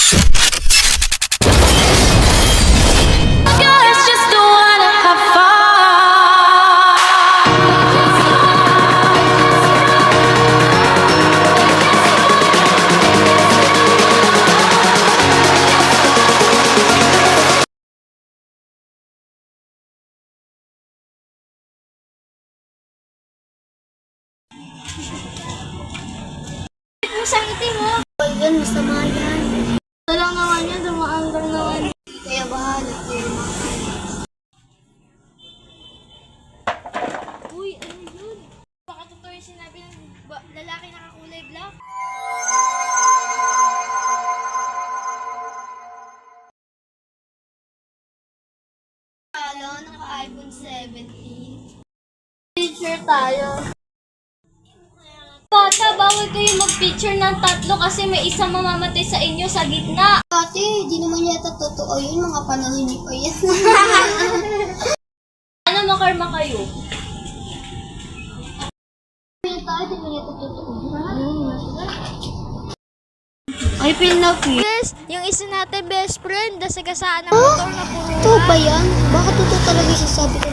Girls just wanna have fun. Sa itim mo. Yan, masama yan. Walang naman yan, dumaan lang naman. Kaya bahala. Uy, ano yun? Baka totoo yung sinabi ng lalaki nakakulay black? Halo, naka-iPhone 17. Picture tayo. Bata, bawal kayo mag-picture ng tatlo kasi may isang mamamatay sa inyo sa gitna. Ate, di naman yata totoo yun. Mga panahon niyo pa yan. Ano, makarma kayo? Di naman yata totoo. I feel na feel. Yes, yung isa natin best friend, nasagasaan ng motor na puro. Ito ba yan? Baka totoo talaga yung sasabi ko